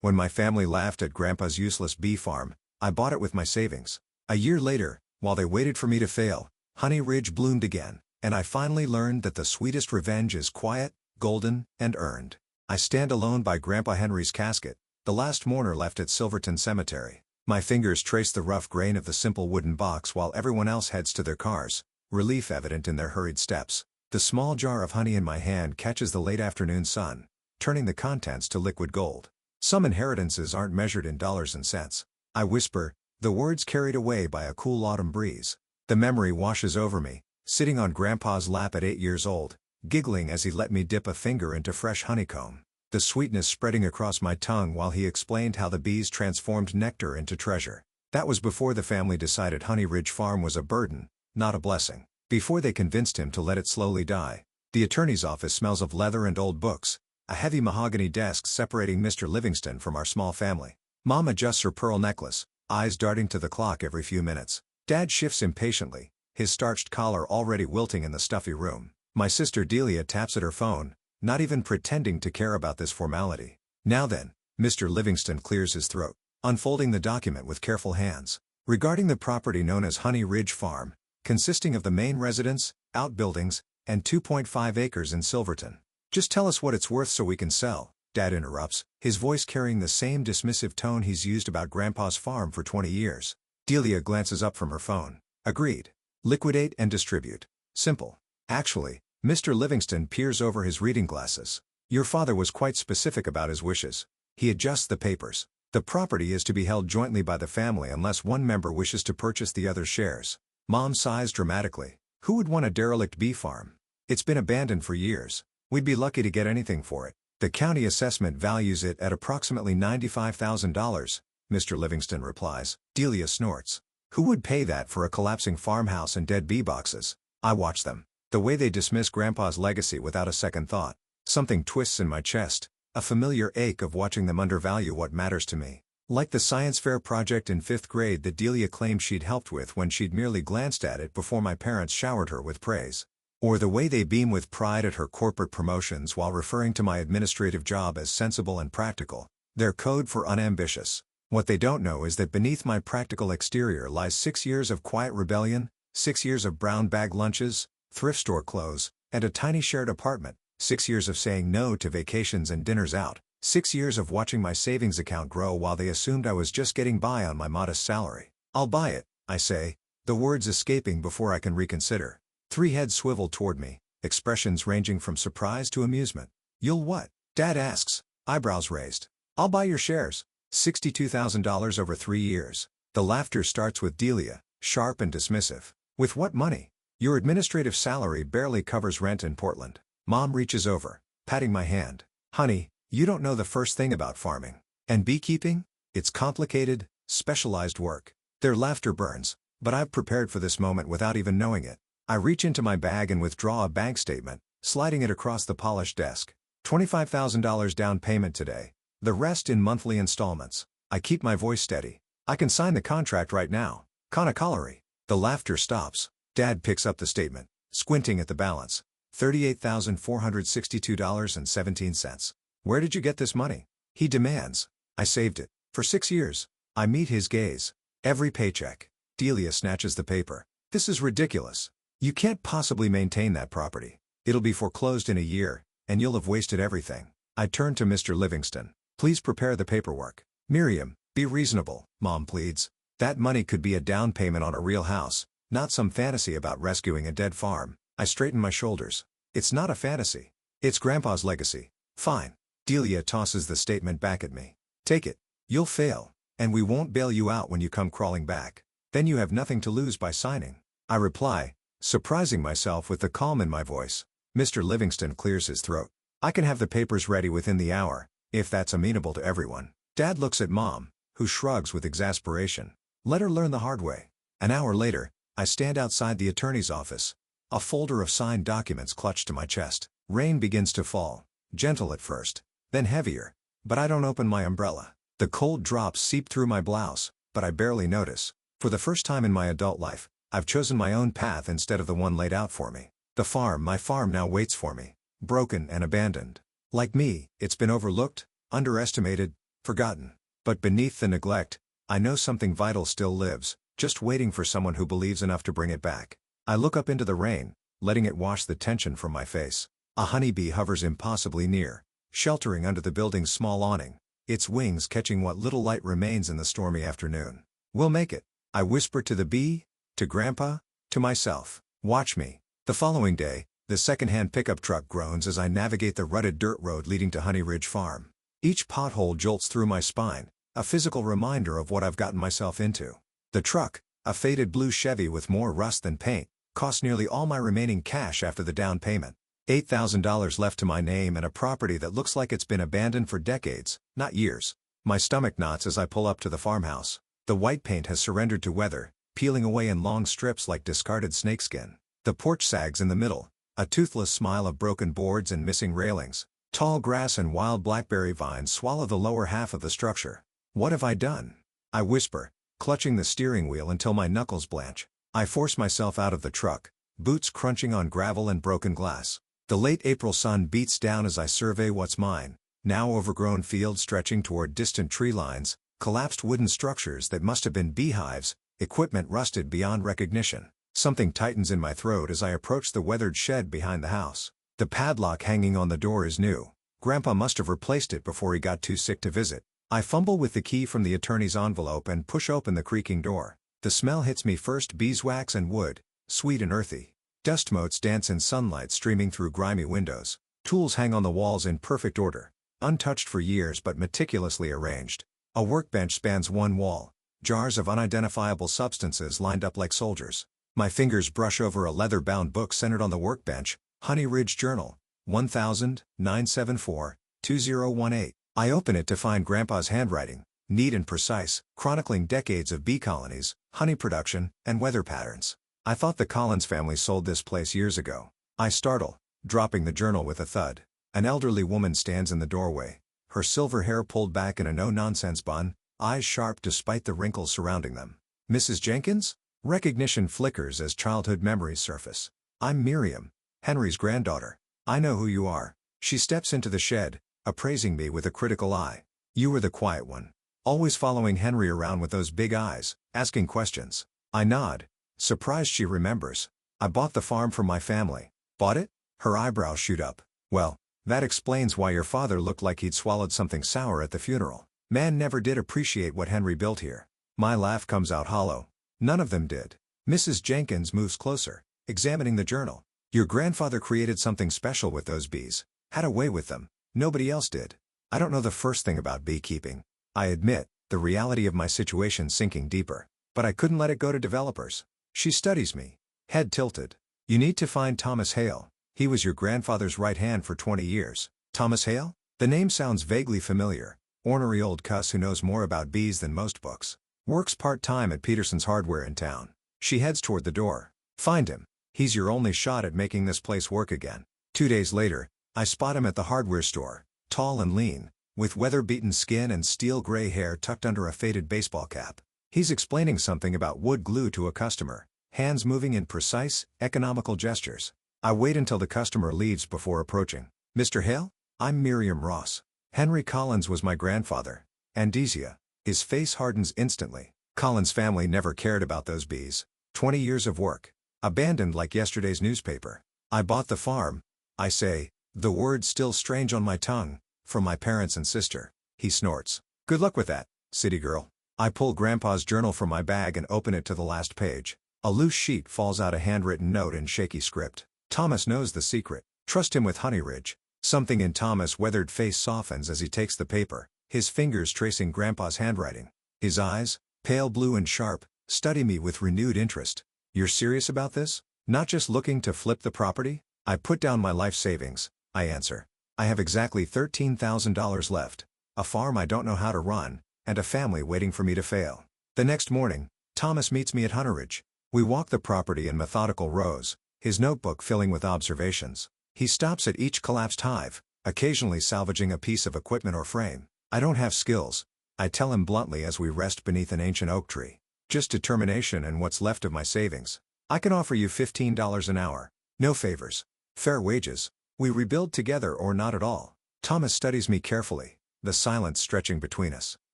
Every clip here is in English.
When my family laughed at Grandpa's useless bee farm, I bought it with my savings. A year later, while they waited for me to fail, Honey Ridge bloomed again, and I finally learned that the sweetest revenge is quiet, golden, and earned. I stand alone by Grandpa Henry's casket, the last mourner left at Silverton Cemetery. My fingers trace the rough grain of the simple wooden box while everyone else heads to their cars, relief evident in their hurried steps. The small jar of honey in my hand catches the late afternoon sun, turning the contents to liquid gold. Some inheritances aren't measured in dollars and cents. I whisper, the words carried away by a cool autumn breeze. The memory washes over me, sitting on Grandpa's lap at 8 years old, giggling as he let me dip a finger into fresh honeycomb, the sweetness spreading across my tongue while he explained how the bees transformed nectar into treasure. That was before the family decided Honey Ridge Farm was a burden, not a blessing. Before they convinced him to let it slowly die. The attorney's office smells of leather and old books, a heavy mahogany desk separating Mr. Livingston from our small family. Mom adjusts her pearl necklace, eyes darting to the clock every few minutes. Dad shifts impatiently, his starched collar already wilting in the stuffy room. My sister Delia taps at her phone, not even pretending to care about this formality. Now then, Mr. Livingston clears his throat, unfolding the document with careful hands. Regarding the property known as Honey Ridge Farm, consisting of the main residence, outbuildings, and 2.5 acres in Silverton. Just tell us what it's worth so we can sell, Dad interrupts, his voice carrying the same dismissive tone he's used about Grandpa's farm for 20 years. Delia glances up from her phone. Agreed. Liquidate and distribute. Simple. Actually, Mr. Livingston peers over his reading glasses. Your father was quite specific about his wishes. He adjusts the papers. The property is to be held jointly by the family unless one member wishes to purchase the other's shares. Mom sighs dramatically. Who would want a derelict bee farm? It's been abandoned for years. We'd be lucky to get anything for it. The county assessment values it at approximately $95,000, Mr. Livingston replies. Delia snorts. Who would pay that for a collapsing farmhouse and dead bee boxes? I watch them. The way they dismiss Grandpa's legacy without a second thought. Something twists in my chest, a familiar ache of watching them undervalue what matters to me. Like the science fair project in 5th grade that Delia claimed she'd helped with when she'd merely glanced at it before my parents showered her with praise. Or the way they beam with pride at her corporate promotions while referring to my administrative job as sensible and practical. Their code for unambitious. What they don't know is that beneath my practical exterior lies 6 years of quiet rebellion, 6 years of brown bag lunches, thrift store clothes, and a tiny shared apartment, 6 years of saying no to vacations and dinners out. 6 years of watching my savings account grow while they assumed I was just getting by on my modest salary. I'll buy it, I say, the words escaping before I can reconsider. 3 heads swivel toward me, expressions ranging from surprise to amusement. You'll what? Dad asks, eyebrows raised. I'll buy your shares. $62,000 over 3 years. The laughter starts with Delia, sharp and dismissive. With what money? Your administrative salary barely covers rent in Portland. Mom reaches over, patting my hand. Honey, you don't know the first thing about farming. And beekeeping? It's complicated, specialized work. Their laughter burns, but I've prepared for this moment without even knowing it. I reach into my bag and withdraw a bank statement, sliding it across the polished desk. $25,000 down payment today. The rest in monthly installments. I keep my voice steady. I can sign the contract right now. Conacolory. The laughter stops. Dad picks up the statement, squinting at the balance. $38,462.17. Where did you get this money? He demands. I saved it. For 6 years. I meet his gaze. Every paycheck. Delia snatches the paper. This is ridiculous. You can't possibly maintain that property. It'll be foreclosed in a year, and you'll have wasted everything. I turn to Mr. Livingston. Please prepare the paperwork. Miriam, be reasonable, Mom pleads. That money could be a down payment on a real house, not some fantasy about rescuing a dead farm. I straighten my shoulders. It's not a fantasy. It's Grandpa's legacy. Fine. Delia tosses the statement back at me. Take it. You'll fail, and we won't bail you out when you come crawling back. Then you have nothing to lose by signing. I reply, surprising myself with the calm in my voice. Mr. Livingston clears his throat. I can have the papers ready within the hour, if that's amenable to everyone. Dad looks at Mom, who shrugs with exasperation. Let her learn the hard way. An hour later, I stand outside the attorney's office. A folder of signed documents clutched to my chest. Rain begins to fall, gentle at first, then heavier, but I don't open my umbrella. The cold drops seep through my blouse, but I barely notice. For the first time in my adult life, I've chosen my own path instead of the one laid out for me. My farm now waits for me, broken and abandoned. Like me, it's been overlooked, underestimated, forgotten. But beneath the neglect, I know something vital still lives, just waiting for someone who believes enough to bring it back. I look up into the rain, letting it wash the tension from my face. A honeybee hovers impossibly near, sheltering under the building's small awning, its wings catching what little light remains in the stormy afternoon. "We'll make it," I whisper to the bee, to Grandpa, to myself. "Watch me." The following day, the second-hand pickup truck groans as I navigate the rutted dirt road leading to Honey Ridge Farm. Each pothole jolts through my spine, a physical reminder of what I've gotten myself into. The truck, a faded blue Chevy with more rust than paint, cost nearly all my remaining cash after the down payment. $8,000 left to my name and a property that looks like it's been abandoned for decades, not years. My stomach knots as I pull up to the farmhouse. The white paint has surrendered to weather, peeling away in long strips like discarded snakeskin. The porch sags in the middle, a toothless smile of broken boards and missing railings. Tall grass and wild blackberry vines swallow the lower half of the structure. "What have I done?" I whisper, clutching the steering wheel until my knuckles blanch. I force myself out of the truck, boots crunching on gravel and broken glass. The late April sun beats down as I survey what's mine, now overgrown fields stretching toward distant tree lines, collapsed wooden structures that must have been beehives, equipment rusted beyond recognition. Something tightens in my throat as I approach the weathered shed behind the house. The padlock hanging on the door is new. Grandpa must have replaced it before he got too sick to visit. I fumble with the key from the attorney's envelope and push open the creaking door. The smell hits me first: beeswax and wood, sweet and earthy. Dust motes dance in sunlight streaming through grimy windows. Tools hang on the walls in perfect order, untouched for years but meticulously arranged. A workbench spans one wall, jars of unidentifiable substances lined up like soldiers. My fingers brush over a leather-bound book centered on the workbench, Honey Ridge Journal, 1000-974-2018. I open it to find Grandpa's handwriting, neat and precise, chronicling decades of bee colonies, honey production, and weather patterns. I thought the Collins family sold this place years ago. I startle, dropping the journal with a thud. An elderly woman stands in the doorway, her silver hair pulled back in a no-nonsense bun, eyes sharp despite the wrinkles surrounding them. "Mrs. Jenkins?" Recognition flickers as childhood memories surface. "I'm Miriam, Henry's granddaughter. I know who you are." She steps into the shed, appraising me with a critical eye. "You were the quiet one, always following Henry around with those big eyes, asking questions." I nod, surprised she remembers. "I bought the farm for my family." "Bought it?" Her eyebrows shoot up. "Well, that explains why your father looked like he'd swallowed something sour at the funeral. Man never did appreciate what Henry built here." My laugh comes out hollow. "None of them did." Mrs. Jenkins moves closer, examining the journal. "Your grandfather created something special with those bees. Had a way with them. Nobody else did." I don't know the first thing about beekeeping. I admit, the reality of my situation sinking deeper. But I couldn't let it go to developers. She studies me, head tilted. "You need to find Thomas Hale. He was your grandfather's right hand for 20 years. Thomas Hale? The name sounds vaguely familiar. Ornery old cuss who knows more about bees than most books. Works part-time at Peterson's Hardware in town." She heads toward the door. "Find him. He's your only shot at making this place work again." 2 days later, I spot him at the hardware store, tall and lean, with weather-beaten skin and steel-gray hair tucked under a faded baseball cap. He's explaining something about wood glue to a customer, hands moving in precise, economical gestures. I wait until the customer leaves before approaching. "Mr. Hale? I'm Miriam Ross. Henry Collins was my grandfather." Andizia. His face hardens instantly. Collins' family never cared about those bees. 20 years of work. Abandoned like yesterday's newspaper. "I bought the farm," I say, the words still strange on my tongue, "from my parents and sister." He snorts. "Good luck with that, city girl." I pull Grandpa's journal from my bag and open it to the last page. A loose sheet falls out, a handwritten note in shaky script. "Thomas knows the secret. Trust him with Honey Ridge." Something in Thomas' weathered face softens as he takes the paper, his fingers tracing Grandpa's handwriting. His eyes, pale blue and sharp, study me with renewed interest. "You're serious about this? Not just looking to flip the property?" "I put down my life savings," I answer. "I have exactly $13,000 left, a farm I don't know how to run, and a family waiting for me to fail." The next morning, Thomas meets me at Honey Ridge. We walk the property in methodical rows, his notebook filling with observations. He stops at each collapsed hive, occasionally salvaging a piece of equipment or frame. "I don't have skills," I tell him bluntly as we rest beneath an ancient oak tree. "Just determination and what's left of my savings. I can offer you $15 an hour. No favors. Fair wages. We rebuild together or not at all." Thomas studies me carefully, the silence stretching between us.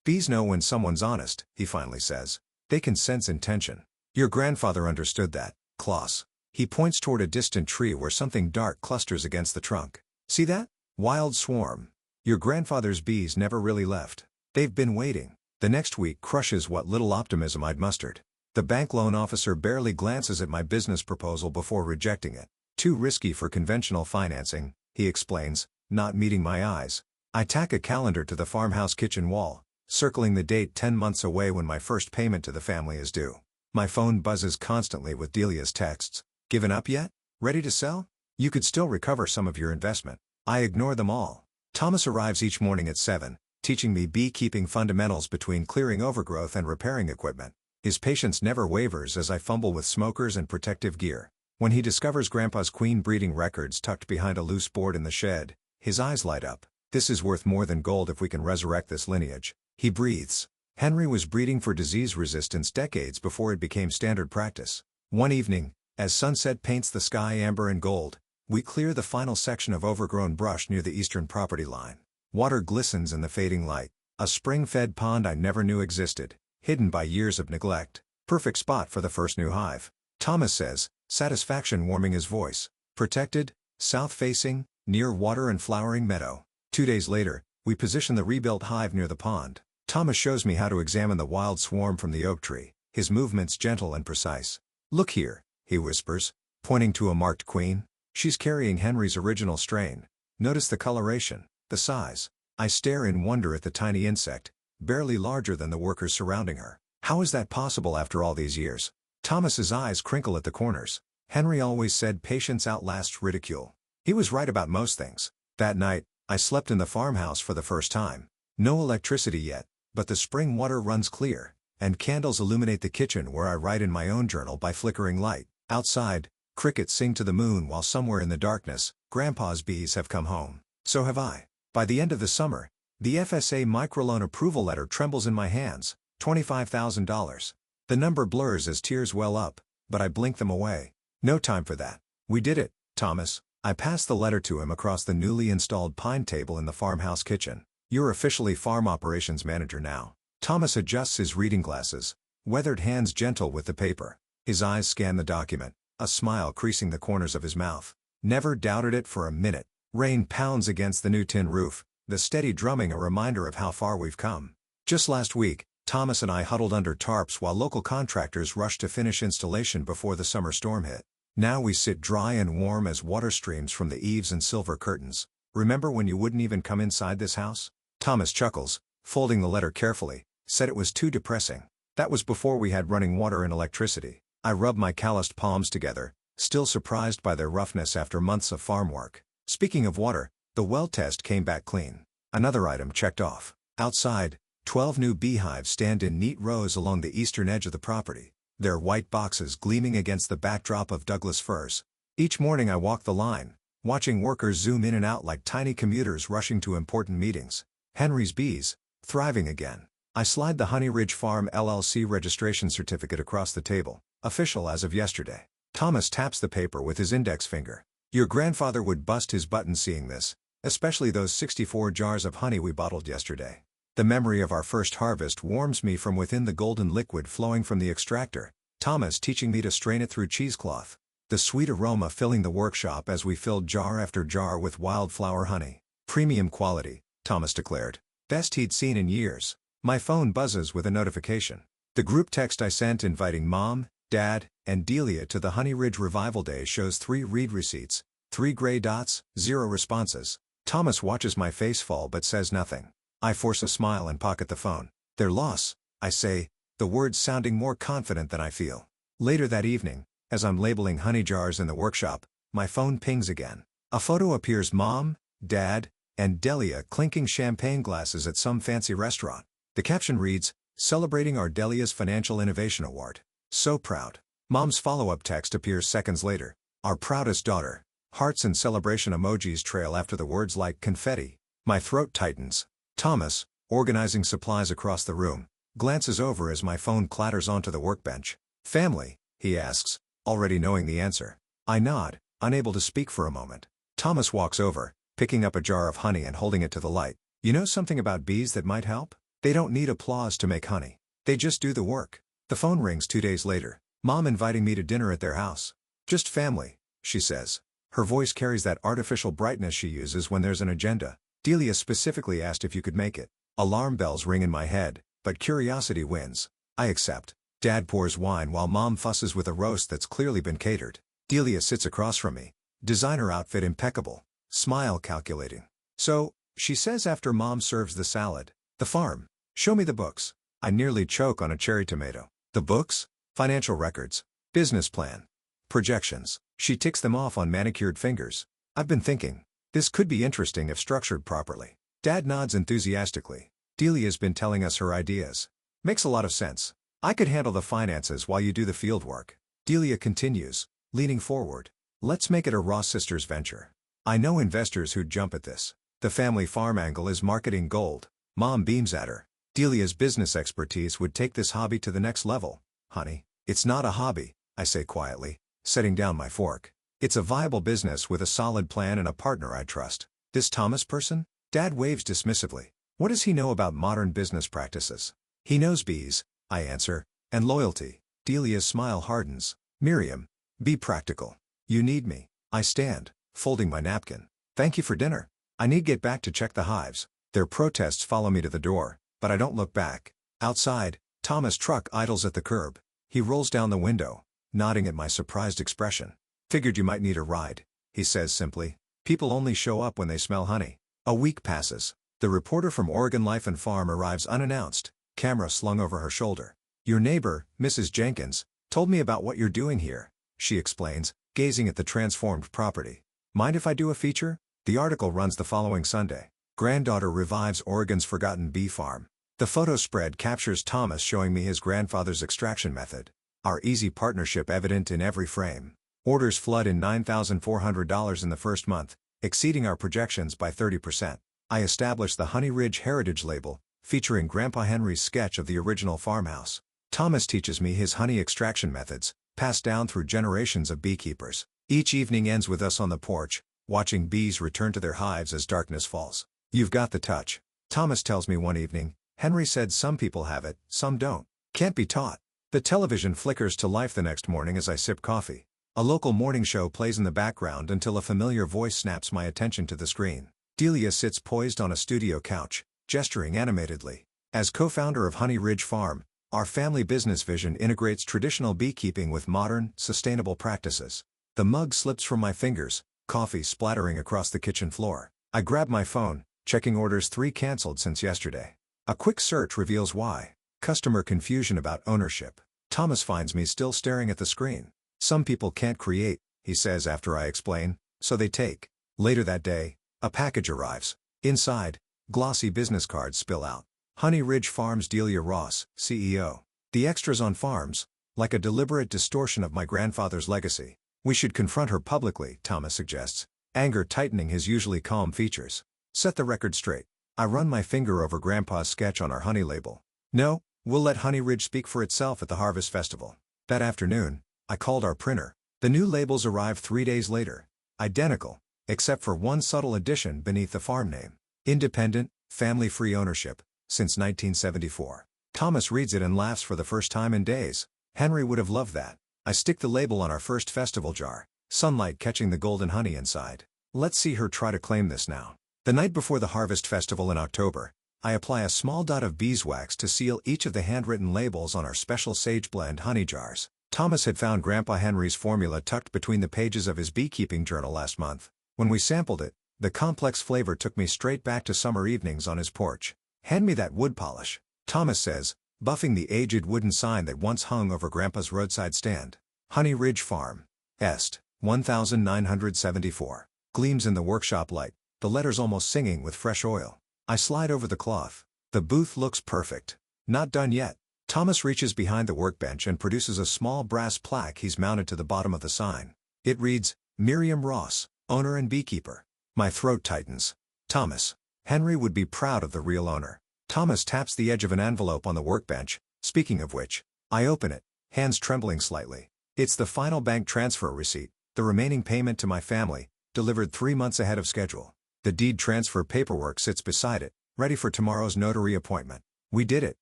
Bees know when someone's honest, he finally says. They can sense intention. Your grandfather understood that, Klaus. He points toward a distant tree where something dark clusters against the trunk. See that? Wild swarm. Your grandfather's bees never really left. They've been waiting. The next week crushes what little optimism I'd mustered. The bank loan officer barely glances at my business proposal before rejecting it. Too risky for conventional financing, he explains, not meeting my eyes. I tack a calendar to the farmhouse kitchen wall, circling the date 10 months away when my first payment to the family is due. My phone buzzes constantly with Delia's texts. Given up yet? Ready to sell? You could still recover some of your investment. I ignore them all. Thomas arrives each morning at 7, teaching me beekeeping fundamentals between clearing overgrowth and repairing equipment. His patience never wavers as I fumble with smokers and protective gear. When he discovers Grandpa's queen breeding records tucked behind a loose board in the shed, his eyes light up. This is worth more than gold if we can resurrect this lineage. He breathes. Henry was breeding for disease resistance decades before it became standard practice. One evening, as sunset paints the sky amber and gold, we clear the final section of overgrown brush near the eastern property line. Water glistens in the fading light, a spring-fed pond I never knew existed, hidden by years of neglect. Perfect spot for the first new hive. Thomas says, satisfaction warming his voice. Protected, south-facing, near water and flowering meadow. 2 days later, we position the rebuilt hive near the pond. Thomas shows me how to examine the wild swarm from the oak tree, his movements gentle and precise. Look here, he whispers, pointing to a marked queen. She's carrying Henry's original strain. Notice the coloration, the size. I stare in wonder at the tiny insect, barely larger than the workers surrounding her. How is that possible after all these years? Thomas's eyes crinkle at the corners. Henry always said patience outlasts ridicule. He was right about most things. That night, I slept in the farmhouse for the first time. No electricity yet, but the spring water runs clear, and candles illuminate the kitchen where I write in my own journal by flickering light. Outside, crickets sing to the moon while somewhere in the darkness, Grandpa's bees have come home. So have I. By the end of the summer, the FSA microloan approval letter trembles in my hands, $25,000. The number blurs as tears well up, but I blink them away. No time for that. We did it, Thomas. I pass the letter to him across the newly installed pine table in the farmhouse kitchen. You're officially farm operations manager now. Thomas adjusts his reading glasses, weathered hands gentle with the paper. His eyes scan the document, a smile creasing the corners of his mouth. Never doubted it for a minute. Rain pounds against the new tin roof, the steady drumming a reminder of how far we've come. Just last week, Thomas and I huddled under tarps while local contractors rushed to finish installation before the summer storm hit. Now we sit dry and warm as water streams from the eaves and silver curtains. Remember when you wouldn't even come inside this house? Thomas chuckles, folding the letter carefully, said it was too depressing. That was before we had running water and electricity. I rub my calloused palms together, still surprised by their roughness after months of farm work. Speaking of water, the well test came back clean. Another item checked off. Outside, 12 new beehives stand in neat rows along the eastern edge of the property, their white boxes gleaming against the backdrop of Douglas firs. Each morning I walk the line, watching workers zoom in and out like tiny commuters rushing to important meetings. Henry's bees, thriving again. I slide the Honey Ridge Farm LLC registration certificate across the table, official as of yesterday. Thomas taps the paper with his index finger. Your grandfather would bust his button seeing this, especially those 64 jars of honey we bottled yesterday. The memory of our first harvest warms me from within the golden liquid flowing from the extractor, Thomas teaching me to strain it through cheesecloth. The sweet aroma filling the workshop as we filled jar after jar with wildflower honey. Premium quality, Thomas declared. Best he'd seen in years. My phone buzzes with a notification. The group text I sent inviting Mom, Dad, and Delia to the Honey Ridge Revival Day shows 3 read receipts, 3 gray dots, 0 responses. Thomas watches my face fall but says nothing. I force a smile and pocket the phone. Their loss, I say, the words sounding more confident than I feel. Later that evening, as I'm labeling honey jars in the workshop, my phone pings again. A photo appears Mom, Dad, and Delia clinking champagne glasses at some fancy restaurant. The caption reads, "Celebrating our Delia's Financial Innovation Award. So proud." Mom's follow-up text appears seconds later. Our proudest daughter. Hearts and celebration emojis trail after the words like confetti. My throat tightens. Thomas, organizing supplies across the room, glances over as my phone clatters onto the workbench. Family, he asks, already knowing the answer. I nod, unable to speak for a moment. Thomas walks over, picking up a jar of honey and holding it to the light. You know something about bees that might help? They don't need applause to make honey. They just do the work. The phone rings 2 days later. Mom inviting me to dinner at their house. Just family, she says. Her voice carries that artificial brightness she uses when there's an agenda. Delia specifically asked if you could make it. Alarm bells ring in my head, but curiosity wins. I accept. Dad pours wine while Mom fusses with a roast that's clearly been catered. Delia sits across from me. Designer outfit impeccable. Smile calculating. So, she says after Mom serves the salad. The farm. Show me the books. I nearly choke on a cherry tomato. The books? Financial records. Business plan. Projections. She ticks them off on manicured fingers. I've been thinking. This could be interesting if structured properly. Dad nods enthusiastically. Delia's been telling us her ideas. Makes a lot of sense. I could handle the finances while you do the field work. Delia continues, leaning forward. Let's make it a Ross Sisters venture. I know investors who'd jump at this. The family farm angle is marketing gold. Mom beams at her. Delia's business expertise would take this hobby to the next level. Honey, it's not a hobby, I say quietly, setting down my fork. It's a viable business with a solid plan and a partner I trust. This Thomas person? Dad waves dismissively. What does he know about modern business practices? He knows bees, I answer, and loyalty. Delia's smile hardens. Miriam, be practical. You need me. I stand, folding my napkin. Thank you for dinner. I need get back to check the hives. Their protests follow me to the door, but I don't look back. Outside, Thomas' truck idles at the curb. He rolls down the window, nodding at my surprised expression. Figured you might need a ride, he says simply. People only show up when they smell honey. A week passes. The reporter from Oregon Life and Farm arrives unannounced, camera slung over her shoulder. Your neighbor, Mrs. Jenkins, told me about what you're doing here, she explains, gazing at the transformed property. Mind if I do a feature? The article runs the following Sunday. Granddaughter revives Oregon's forgotten bee farm. The photo spread captures Thomas showing me his grandfather's extraction method. Our easy partnership evident in every frame. Orders flood in $9,400 in the first month, exceeding our projections by 30%. I established the Honey Ridge Heritage label, featuring Grandpa Henry's sketch of the original farmhouse. Thomas teaches me his honey extraction methods, passed down through generations of beekeepers. Each evening ends with us on the porch, watching bees return to their hives as darkness falls. You've got the touch. Thomas tells me one evening, Henry said some people have it, some don't. Can't be taught. The television flickers to life the next morning as I sip coffee. A local morning show plays in the background until a familiar voice snaps my attention to the screen. Delia sits poised on a studio couch, gesturing animatedly. As co-founder of Honey Ridge Farm, our family business vision integrates traditional beekeeping with modern, sustainable practices. The mug slips from my fingers, coffee splattering across the kitchen floor. I grab my phone, checking orders 3 canceled since yesterday. A quick search reveals why. Customer confusion about ownership. Thomas finds me still staring at the screen. Some people can't create, he says after I explain, so they take. Later that day, a package arrives. Inside, glossy business cards spill out. Honey Ridge Farms Delia Ross, CEO. The extras on farms, like a deliberate distortion of my grandfather's legacy. We should confront her publicly, Thomas suggests, anger tightening his usually calm features. Set the record straight. I run my finger over Grandpa's sketch on our honey label. No, we'll let Honey Ridge speak for itself at the Harvest Festival. That afternoon, I called our printer. The new labels arrived 3 days later. Identical, except for one subtle addition beneath the farm name. Independent, family-free ownership, since 1974. Thomas reads it and laughs for the first time in days. Henry would have loved that. I stick the label on our first festival jar, sunlight catching the golden honey inside. Let's see her try to claim this now. The night before the Harvest Festival in October, I apply a small dot of beeswax to seal each of the handwritten labels on our special Sage Blend honey jars. Thomas had found Grandpa Henry's formula tucked between the pages of his beekeeping journal last month. When we sampled it, the complex flavor took me straight back to summer evenings on his porch. Hand me that wood polish, Thomas says, buffing the aged wooden sign that once hung over Grandpa's roadside stand. Honey Ridge Farm. Est. 1974. Gleams in the workshop light, the letters almost singing with fresh oil. I slide over the cloth. The booth looks perfect. Not done yet. Thomas reaches behind the workbench and produces a small brass plaque he's mounted to the bottom of the sign. It reads, Miriam Ross, owner and beekeeper. My throat tightens. Thomas. Henry would be proud of the real owner. Thomas taps the edge of an envelope on the workbench, speaking of which. I open it, hands trembling slightly. It's the final bank transfer receipt, the remaining payment to my family, delivered 3 months ahead of schedule. The deed transfer paperwork sits beside it, ready for tomorrow's notary appointment. We did it,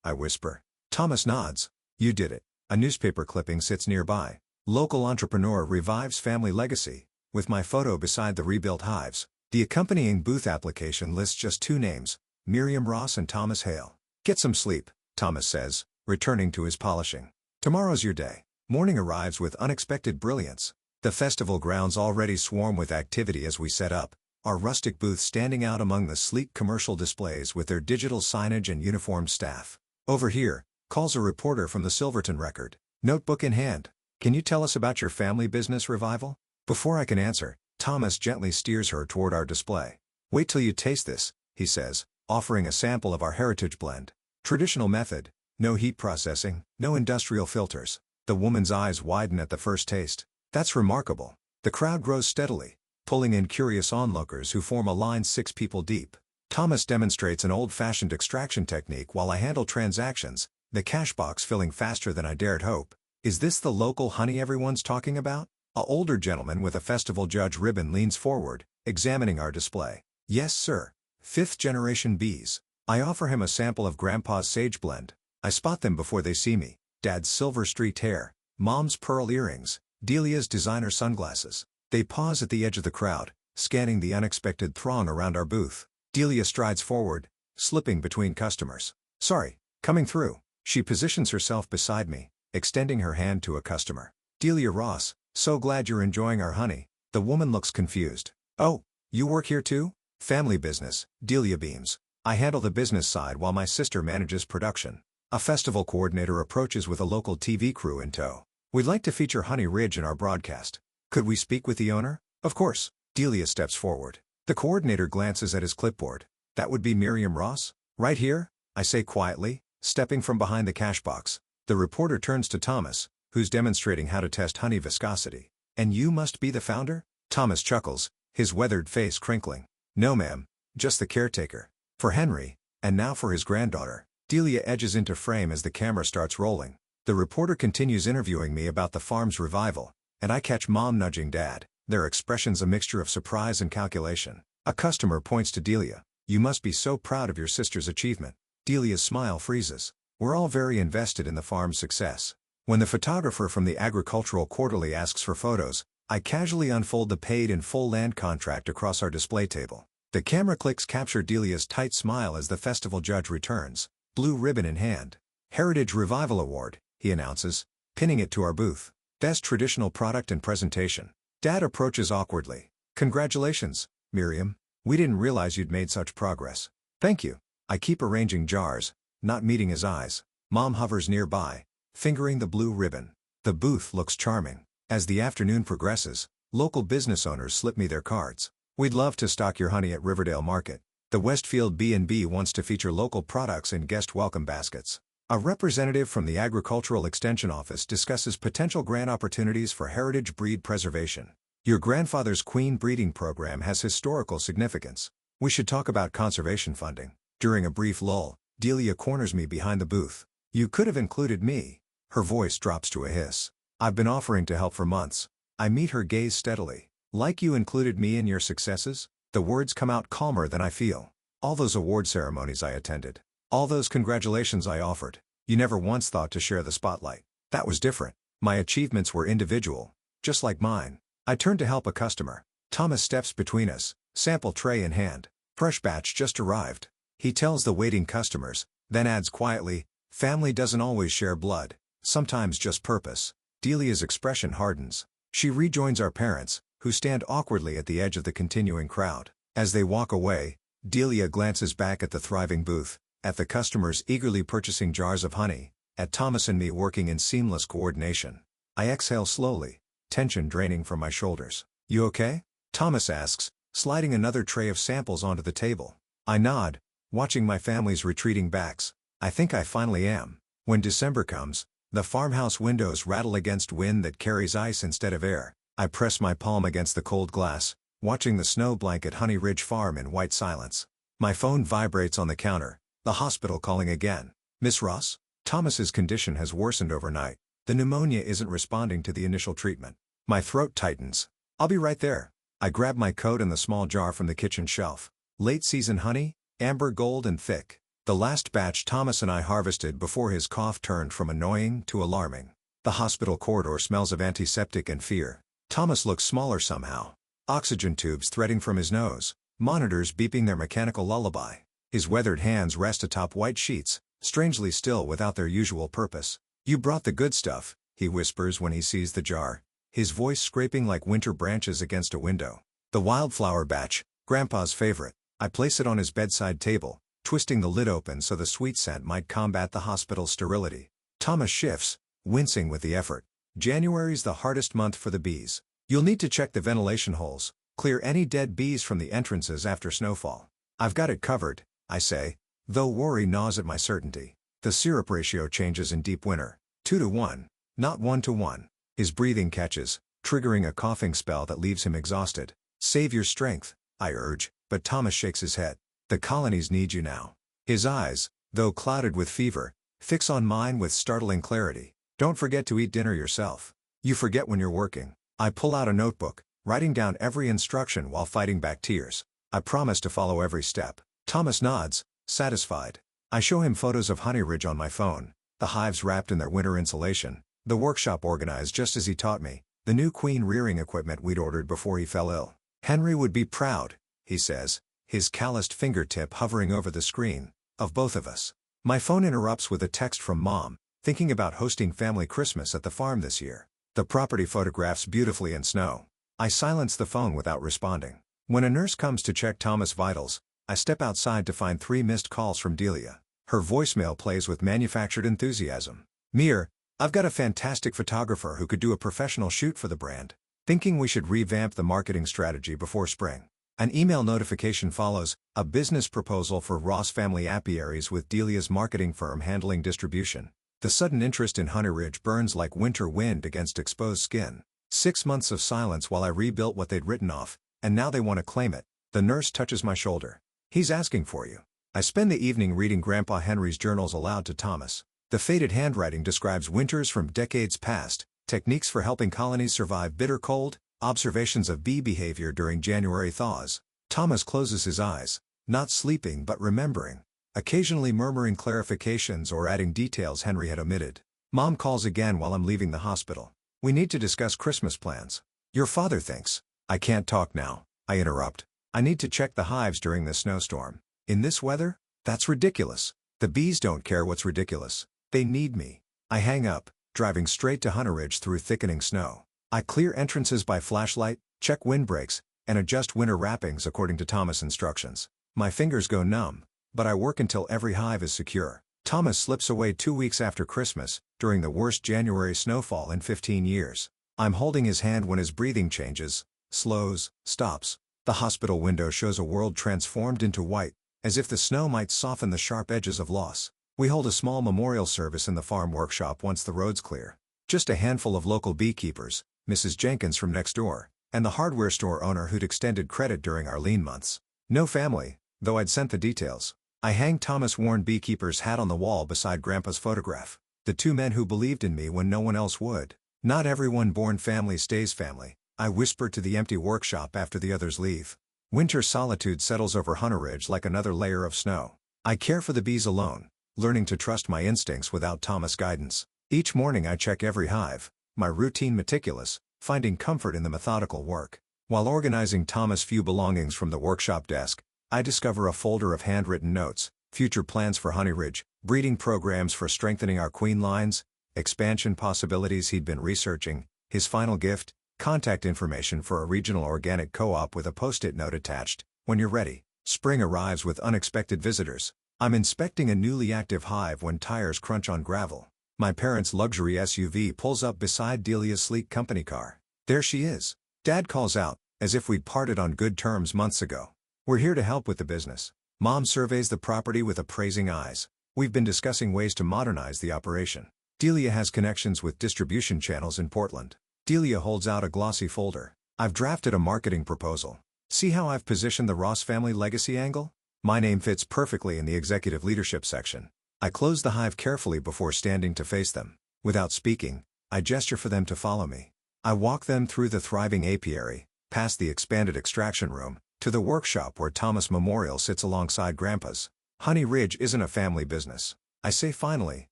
I whisper. Thomas nods. You did it. A newspaper clipping sits nearby. Local entrepreneur revives family legacy, with my photo beside the rebuilt hives. The accompanying booth application lists just two names, Miriam Ross and Thomas Hale. Get some sleep, Thomas says, returning to his polishing. Tomorrow's your day. Morning arrives with unexpected brilliance. The festival grounds already swarm with activity as we set up, our rustic booth standing out among the sleek commercial displays with their digital signage and uniformed staff. Over here, calls a reporter from the Silverton Record, notebook in hand. Can you tell us about your family business revival? Before I can answer, Thomas gently steers her toward our display. Wait till you taste this, he says, offering a sample of our heritage blend. Traditional method, no heat processing, no industrial filters. The woman's eyes widen at the first taste. That's remarkable. The crowd grows steadily, pulling in curious onlookers who form a line 6 people deep. Thomas demonstrates an old-fashioned extraction technique while I handle transactions, the cash box filling faster than I dared hope. Is this the local honey everyone's talking about? A older gentleman with a festival judge ribbon leans forward, examining our display. Yes, sir. 5th-generation bees. I offer him a sample of Grandpa's sage blend. I spot them before they see me. Dad's silver-streaked hair, Mom's pearl earrings, Delia's designer sunglasses. They pause at the edge of the crowd, scanning the unexpected throng around our booth. Delia strides forward, slipping between customers. Sorry, coming through. She positions herself beside me, extending her hand to a customer. Delia Ross, so glad you're enjoying our honey. The woman looks confused. Oh, you work here too? Family business, Delia beams. I handle the business side while my sister manages production. A festival coordinator approaches with a local TV crew in tow. We'd like to feature Honey Ridge in our broadcast. Could we speak with the owner? Of course. Delia steps forward. The coordinator glances at his clipboard. That would be Miriam Ross? Right here? I say quietly, stepping from behind the cash box. The reporter turns to Thomas, who's demonstrating how to test honey viscosity. And you must be the founder? Thomas chuckles, his weathered face crinkling. No ma'am, just the caretaker. For Henry, and now for his granddaughter. Delia edges into frame as the camera starts rolling. The reporter continues interviewing me about the farm's revival, and I catch Mom nudging Dad, their expressions a mixture of surprise and calculation. A customer points to Delia. You must be so proud of your sister's achievement. Delia's smile freezes. We're all very invested in the farm's success. When the photographer from the Agricultural Quarterly asks for photos, I casually unfold the paid-in-full land contract across our display table. The camera clicks capture Delia's tight smile as the festival judge returns, blue ribbon in hand. Heritage Revival Award, he announces, pinning it to our booth. Best traditional product and presentation. Dad approaches awkwardly. Congratulations, Miriam. We didn't realize you'd made such progress. Thank you. I keep arranging jars, not meeting his eyes. Mom hovers nearby, fingering the blue ribbon. The booth looks charming. As the afternoon progresses, local business owners slip me their cards. We'd love to stock your honey at Riverdale Market. The Westfield B&B wants to feature local products in guest welcome baskets. A representative from the Agricultural Extension Office discusses potential grant opportunities for heritage breed preservation. Your grandfather's queen breeding program has historical significance. We should talk about conservation funding. During a brief lull, Delia corners me behind the booth. You could have included me. Her voice drops to a hiss. I've been offering to help for months. I meet her gaze steadily. Like you included me in your successes? The words come out calmer than I feel. All those award ceremonies I attended. All those congratulations I offered. You never once thought to share the spotlight. That was different. My achievements were individual, just like mine. I turn to help a customer. Thomas steps between us, sample tray in hand. Fresh batch just arrived. He tells the waiting customers, then adds quietly, family doesn't always share blood, sometimes just purpose. Delia's expression hardens. She rejoins our parents, who stand awkwardly at the edge of the continuing crowd. As they walk away, Delia glances back at the thriving booth, at the customers eagerly purchasing jars of honey, at Thomas and me working in seamless coordination. I exhale slowly, tension draining from my shoulders. You okay? Thomas asks, sliding another tray of samples onto the table. I nod, watching my family's retreating backs. I think I finally am. When December comes, the farmhouse windows rattle against wind that carries ice instead of air. I press my palm against the cold glass, watching the snow blanket Honey Ridge Farm in white silence. My phone vibrates on the counter, the hospital calling again. Miss Ross? Thomas's condition has worsened overnight. The pneumonia isn't responding to the initial treatment. My throat tightens. I'll be right there. I grab my coat and the small jar from the kitchen shelf. Late season honey? amber gold and thick. The last batch Thomas and I harvested before his cough turned from annoying to alarming. The hospital corridor smells of antiseptic and fear. Thomas looks smaller somehow. Oxygen tubes threading from his nose. Monitors beeping their mechanical lullaby. His weathered hands rest atop white sheets, strangely still without their usual purpose. "You brought the good stuff," he whispers when he sees the jar, his voice scraping like winter branches against a window. The wildflower batch, Grandpa's favorite. I place it on his bedside table, twisting the lid open so the sweet scent might combat the hospital's sterility. Thomas shifts, wincing with the effort. "January's the hardest month for the bees. You'll need to check the ventilation holes, clear any dead bees from the entrances after snowfall." "I've got it covered," I say, though worry gnaws at my certainty. The syrup ratio changes in deep winter. 2-to-1, not 1-to-1. His breathing catches, triggering a coughing spell that leaves him exhausted. "Save your strength," I urge, but Thomas shakes his head. "The colonies need you now." His eyes, though clouded with fever, fix on mine with startling clarity. "Don't forget to eat dinner yourself. You forget when you're working." I pull out a notebook, writing down every instruction while fighting back tears. I promise to follow every step. Thomas nods, satisfied. I show him photos of Honey Ridge on my phone, the hives wrapped in their winter insulation, the workshop organized just as he taught me, the new queen rearing equipment we'd ordered before he fell ill. "Henry would be proud," he says, his calloused fingertip hovering over the screen, "of both of us." My phone interrupts with a text from Mom, thinking about hosting family Christmas at the farm this year. The property photographs beautifully in snow. I silence the phone without responding. When a nurse comes to check Thomas' vitals, I step outside to find 3 missed calls from Delia. Her voicemail plays with manufactured enthusiasm. "Mir, I've got a fantastic photographer who could do a professional shoot for the brand. Thinking we should revamp the marketing strategy before spring." An email notification follows, a business proposal for Ross Family Apiaries with Delia's marketing firm handling distribution. The sudden interest in Honey Ridge burns like winter wind against exposed skin. 6 months of silence while I rebuilt what they'd written off, and now they want to claim it. The nurse touches my shoulder. "He's asking for you." I spend the evening reading Grandpa Henry's journals aloud to Thomas. The faded handwriting describes winters from decades past, techniques for helping colonies survive bitter cold, observations of bee behavior during January thaws. Thomas closes his eyes, not sleeping but remembering, occasionally murmuring clarifications or adding details Henry had omitted. Mom calls again while I'm leaving the hospital. "We need to discuss Christmas plans." "Your father thinks." "I can't talk now," I interrupt. "I need to check the hives during this snowstorm." "In this weather? That's ridiculous." "The bees don't care what's ridiculous. They need me." I hang up, driving straight to Honey Ridge through thickening snow. I clear entrances by flashlight, check windbreaks, and adjust winter wrappings according to Thomas' instructions. My fingers go numb, but I work until every hive is secure. Thomas slips away 2 weeks after Christmas, during the worst January snowfall in 15 years. I'm holding his hand when his breathing changes, slows, stops. The hospital window shows a world transformed into white, as if the snow might soften the sharp edges of loss. We hold a small memorial service in the farm workshop once the road's clear. Just a handful of local beekeepers, Mrs. Jenkins from next door, and the hardware store owner who'd extended credit during our lean months. No family, though I'd sent the details. I hang Thomas' worn beekeeper's hat on the wall beside Grandpa's photograph. The 2 men who believed in me when no one else would. "Not everyone born family stays family," I whisper to the empty workshop after the others leave. Winter solitude settles over Honey Ridge like another layer of snow. I care for the bees alone, learning to trust my instincts without Thomas' guidance. Each morning I check every hive, my routine meticulous, finding comfort in the methodical work. While organizing Thomas' few belongings from the workshop desk, I discover a folder of handwritten notes, future plans for Honey Ridge, breeding programs for strengthening our queen lines, expansion possibilities he'd been researching, his final gift, contact information for a regional organic co-op with a post-it note attached. "When you're ready." Spring arrives with unexpected visitors. I'm inspecting a newly active hive when tires crunch on gravel. My parents' luxury SUV pulls up beside Delia's sleek company car. There she is. Dad calls out, as if we'd parted on good terms months ago. "We're here to help with the business." Mom surveys the property with appraising eyes. "We've been discussing ways to modernize the operation. Delia has connections with distribution channels in Portland." Delia holds out a glossy folder. "I've drafted a marketing proposal. See how I've positioned the Ross family legacy angle? My name fits perfectly in the executive leadership section." I close the hive carefully before standing to face them. Without speaking, I gesture for them to follow me. I walk them through the thriving apiary, past the expanded extraction room, to the workshop where Thomas Memorial sits alongside Grandpa's. Honey Ridge isn't a family business. I say finally,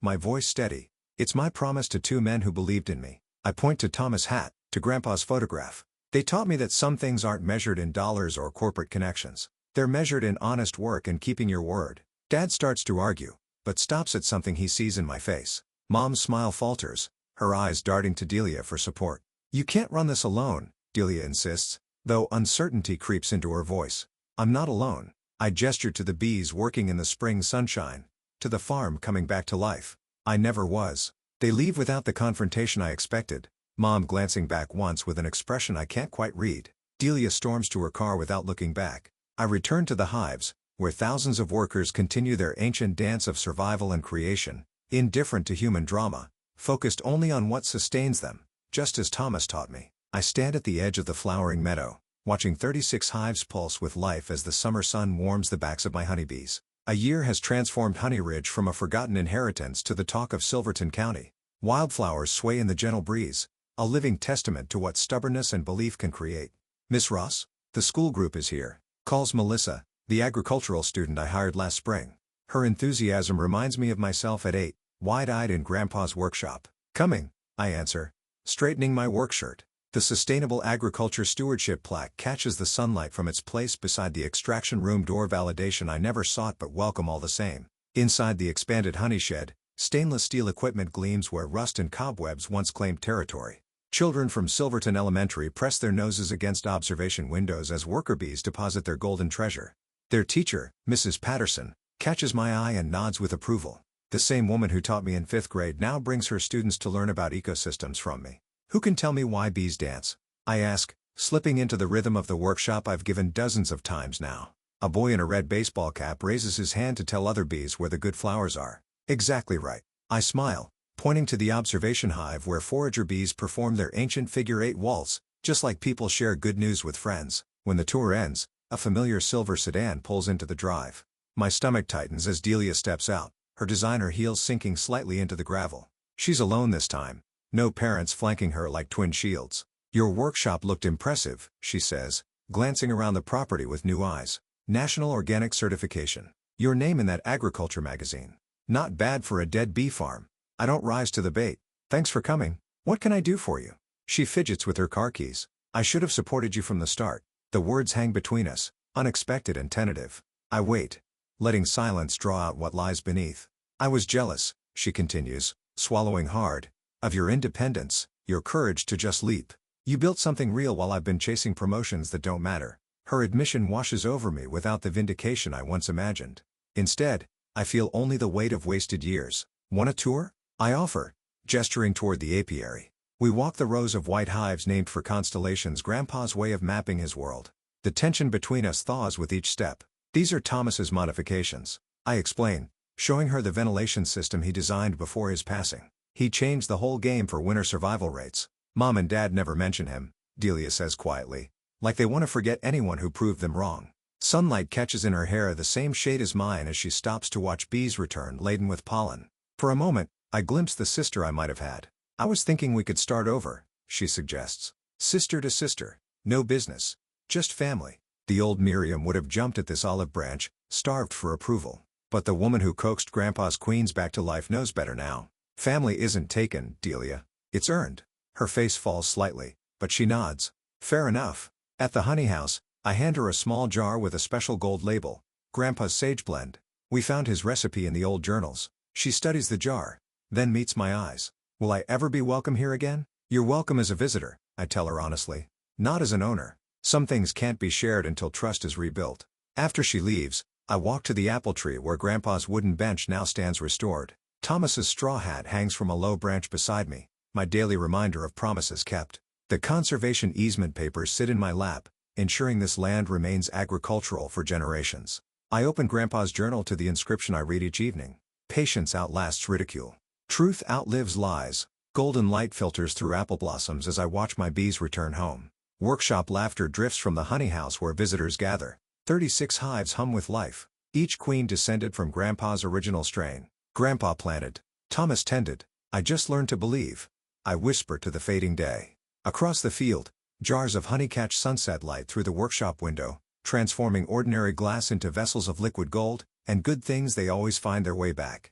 my voice steady. It's my promise to two men who believed in me. I point to Thomas' hat, to Grandpa's photograph. They taught me that some things aren't measured in dollars or corporate connections. They're measured in honest work and keeping your word. Dad starts to argue, but stops at something he sees in my face. Mom's smile falters, her eyes darting to Delia for support. You can't run this alone, Delia insists, though uncertainty creeps into her voice. I'm not alone. I gesture to the bees working in the spring sunshine, to the farm coming back to life. I never was. They leave without the confrontation I expected, Mom glancing back once with an expression I can't quite read. Delia storms to her car without looking back. I return to the hives, where thousands of workers continue their ancient dance of survival and creation, indifferent to human drama, focused only on what sustains them, just as Thomas taught me. I stand at the edge of the flowering meadow, watching 36 hives pulse with life as the summer sun warms the backs of my honeybees. A year has transformed Honey Ridge from a forgotten inheritance to the talk of Silverton County. Wildflowers sway in the gentle breeze, a living testament to what stubbornness and belief can create. Miss Ross, the school group is here, calls Melissa, the agricultural student I hired last spring. Her enthusiasm reminds me of myself at 8, wide-eyed in Grandpa's workshop. Coming, I answer, straightening my work shirt. The Sustainable Agriculture Stewardship plaque catches the sunlight from its place beside the extraction room door, validation I never sought but welcome all the same. Inside the expanded honey shed, stainless steel equipment gleams where rust and cobwebs once claimed territory. Children from Silverton Elementary press their noses against observation windows as worker bees deposit their golden treasure. Their teacher, Mrs. Patterson, catches my eye and nods with approval. The same woman who taught me in 5th grade now brings her students to learn about ecosystems from me. Who can tell me why bees dance? I ask, slipping into the rhythm of the workshop I've given dozens of times now. A boy in a red baseball cap raises his hand to tell other bees where the good flowers are. Exactly right. I smile, pointing to the observation hive where forager bees perform their ancient figure-8 waltz, just like people share good news with friends. When the tour ends, a familiar silver sedan pulls into the drive. My stomach tightens as Delia steps out, her designer heels sinking slightly into the gravel. She's alone this time. No parents flanking her like twin shields. Your workshop looked impressive, she says, glancing around the property with new eyes. National Organic Certification. Your name in that agriculture magazine. Not bad for a dead bee farm. I don't rise to the bait. Thanks for coming. What can I do for you? She fidgets with her car keys. I should have supported you from the start. The words hang between us, unexpected and tentative. I wait, letting silence draw out what lies beneath. I was jealous, she continues, swallowing hard, of your independence, your courage to just leap. You built something real while I've been chasing promotions that don't matter. Her admission washes over me without the vindication I once imagined. Instead, I feel only the weight of wasted years. Want a tour? I offer, gesturing toward the apiary. We walk the rows of white hives named for constellations, Grandpa's way of mapping his world. The tension between us thaws with each step. These are Thomas's modifications, I explain, showing her the ventilation system he designed before his passing. He changed the whole game for winter survival rates. Mom and Dad never mention him, Delia says quietly, like they want to forget anyone who proved them wrong. Sunlight catches in her hair the same shade as mine as she stops to watch bees return laden with pollen. For a moment, I glimpse the sister I might have had. I was thinking we could start over, she suggests. Sister to sister, no business, just family. The old Miriam would have jumped at this olive branch, starved for approval. But the woman who coaxed Grandpa's queens back to life knows better now. Family isn't taken, Delia. It's earned. Her face falls slightly, but she nods. Fair enough. At the honey house, I hand her a small jar with a special gold label, Grandpa's Sage Blend. We found his recipe in the old journals. She studies the jar, then meets my eyes. Will I ever be welcome here again? You're welcome as a visitor, I tell her honestly. Not as an owner. Some things can't be shared until trust is rebuilt. After she leaves, I walk to the apple tree where Grandpa's wooden bench now stands restored. Thomas's straw hat hangs from a low branch beside me, my daily reminder of promises kept. The conservation easement papers sit in my lap, ensuring this land remains agricultural for generations. I open Grandpa's journal to the inscription I read each evening. Patience outlasts ridicule. Truth outlives lies. Golden light filters through apple blossoms as I watch my bees return home. Workshop laughter drifts from the honey house where visitors gather. 36 hives hum with life. Each queen descended from Grandpa's original strain. Grandpa planted, Thomas tended. I just learned to believe. I whisper to the fading day. Across the field, jars of honey catch sunset light through the workshop window, transforming ordinary glass into vessels of liquid gold, and good things they always find their way back.